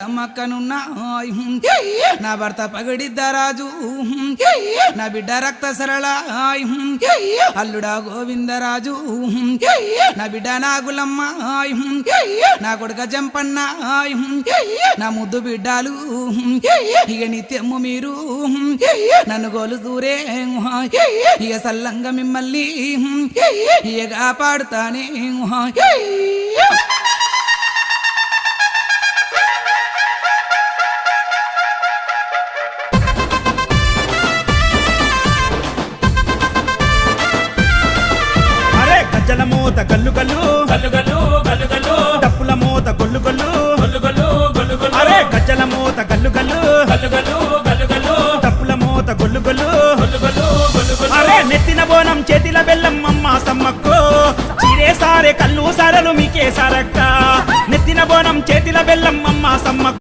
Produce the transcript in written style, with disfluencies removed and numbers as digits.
సమ్మక్కనున్నా నా భర్త పగడిద్ద రాజు నా బిడ్డ రక్త సరళ అల్లుడా గోవిందరాజు నా బిడ్డ నాగులమ్మ నా కొడుక జంపన్న నా ముద్దు బిడ్డాలు ఇక నిత్యము మీరు నన్ను గోలు దూరే ఇక సల్లంగా మిమ్మల్ని ఇక కాపాడుతానే గజ్జల మూత గల్లు గల్లు గల్లు గల్లు గల్లు గల్లు డప్పుల మూత గొల్లు గొల్లు గొల్లు గొల్లు గొల్లు గొల్లు అరే గజ్జల మూత గల్లు గల్లు గల్లు గల్లు గల్లు గల్లు డప్పుల మూత గొల్లు గొల్లు గొల్లు గొల్లు గొల్లు గొల్లు అరే నెత్తిన బోనం చేతిల బెల్లం అమ్మ సమ్మక్కో చీరే సారే కల్లు సారలు మీకే సారక్క నెత్తిన బోనం చేతిల బెల్లం అమ్మ సమ్మక్క